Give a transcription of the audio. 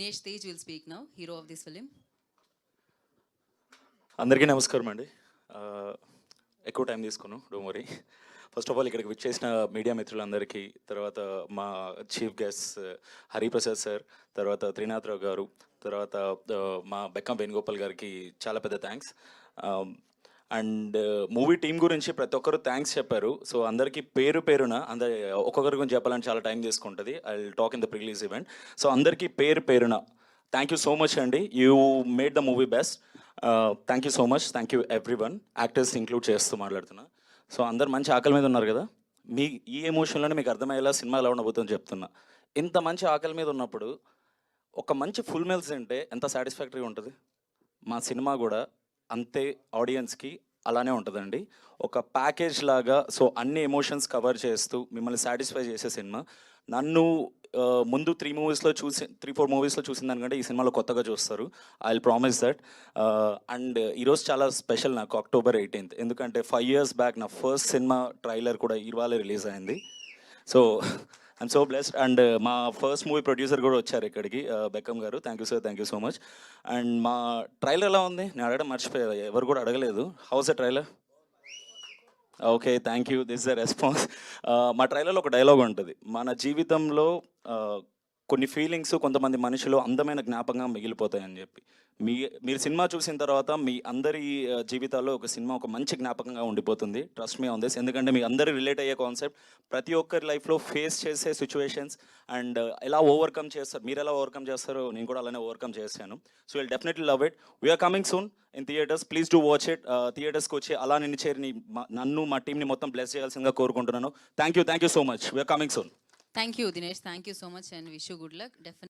Dinesh Tej will speak now, hero of this film. అందరికీ నమస్కారం అండి. ఎక్కువ టైం తీసుకున్నాను, don't worry. First of all ఇక్కడికి విచ్చేసిన మీడియా మిత్రులందరికీ, తర్వాత మా చీఫ్ గెస్ట్ హరిప్రసాద్ సార్, తర్వాత త్రినాథరావు గారు, తర్వాత మా బెక్కం వేణుగోపాల్ గారికి చాలా పెద్ద థ్యాంక్స్. అండ్ మూవీ టీం గురించి ప్రతి ఒక్కరు థ్యాంక్స్ చెప్పారు. సో అందరికీ పేరు పేరున ఒక్కొక్కరి గురించి చెప్పాలని చాలా టైం తీసుకుంటుంది. I will talk in the pre release event. So అందరికీ పేరు పేరున థ్యాంక్ యూ సో మచ్ అండి. You made the movie best. Thank you so much. Thank you everyone. Actors include చేస్తూ మాట్లాడుతున్నా. సో అందరు మంచి ఆకలి మీద ఉన్నారు కదా. మీ ఈ ఎమోషన్లోనే మీకు అర్థమయ్యేలా సినిమా ఎలా ఉండబోతుందని చెప్తున్నా. ఇంత మంచి ఆకలి మీద ఉన్నప్పుడు ఒక మంచి ఫుల్ మీల్స్ తింటే ఎంత సాటిస్ఫాక్టరీగా ఉంటుంది. మా సినిమా కూడా అంతే ఆడియన్స్కి అలానే ఉంటుందండి. ఒక ప్యాకేజ్ లాగా, సో అన్ని ఎమోషన్స్ కవర్ చేస్తూ మిమ్మల్ని సాటిస్ఫై చేసే సినిమా. నన్ను ముందు 3-4 మూవీస్లో చూసిన దానికంటే ఈ సినిమాలో కొత్తగా చూస్తారు. I will promise that. And ఈరోజు చాలా స్పెషల్ నాకు, October 18th. ఎందుకంటే 5 years బ్యాక్ నా ఫస్ట్ సినిమా ట్రైలర్ కూడా ఇవాళ రిలీజ్ అయింది. So I'm so blessed. And మా ఫస్ట్ మూవీ ప్రొడ్యూసర్ కూడా వచ్చారు ఇక్కడికి, బెక్కం గారు. Thank you sir, thank you so much. And మా ట్రైలర్ ఎలా ఉంది నేను అడగడం మర్చిపోయా, ఎవరు కూడా అడగలేదు. House a trailer? Okay, thank you. This the response. మా ట్రైలర్లో ఒక డైలాగ్ ఉంటుంది, మన జీవితంలో కొన్ని ఫీలింగ్స్, కొంతమంది మనుషులు అందమైన జ్ఞాపకంగా మిగిలిపోతాయని చెప్పి. మీరు సినిమా చూసిన తర్వాత మీ అందరి జీవితాల్లో ఒక సినిమా ఒక మంచి జ్ఞాపకంగా ఉండిపోతుంది. Trust me on this. ఎందుకంటే మీ అందరూ రిలేట్ అయ్యే కాన్సెప్ట్. ప్రతి ఒక్కరి లైఫ్లో ఫేస్ చేసే సిచ్యువేషన్స్ అండ్ ఎలా ఓవర్కమ్ చేస్తారు, మీరు ఎలా ఓవర్కమ్ చేస్తారో నేను కూడా అలానే ఓవర్కమ్ చేశాను. So will definitely love it. We are coming soon in theatres. Please do watch it. థియేటర్స్కి వచ్చి అలా నిన్ను చేరి నన్ను మా టీంని మొత్తం బ్లెస్ చేయాల్సిందిగా కోరుకుంటున్నాను. Thank you so much. We are coming soon. Thank you, Dinesh. Thank you so much and wish you good luck. Definitely.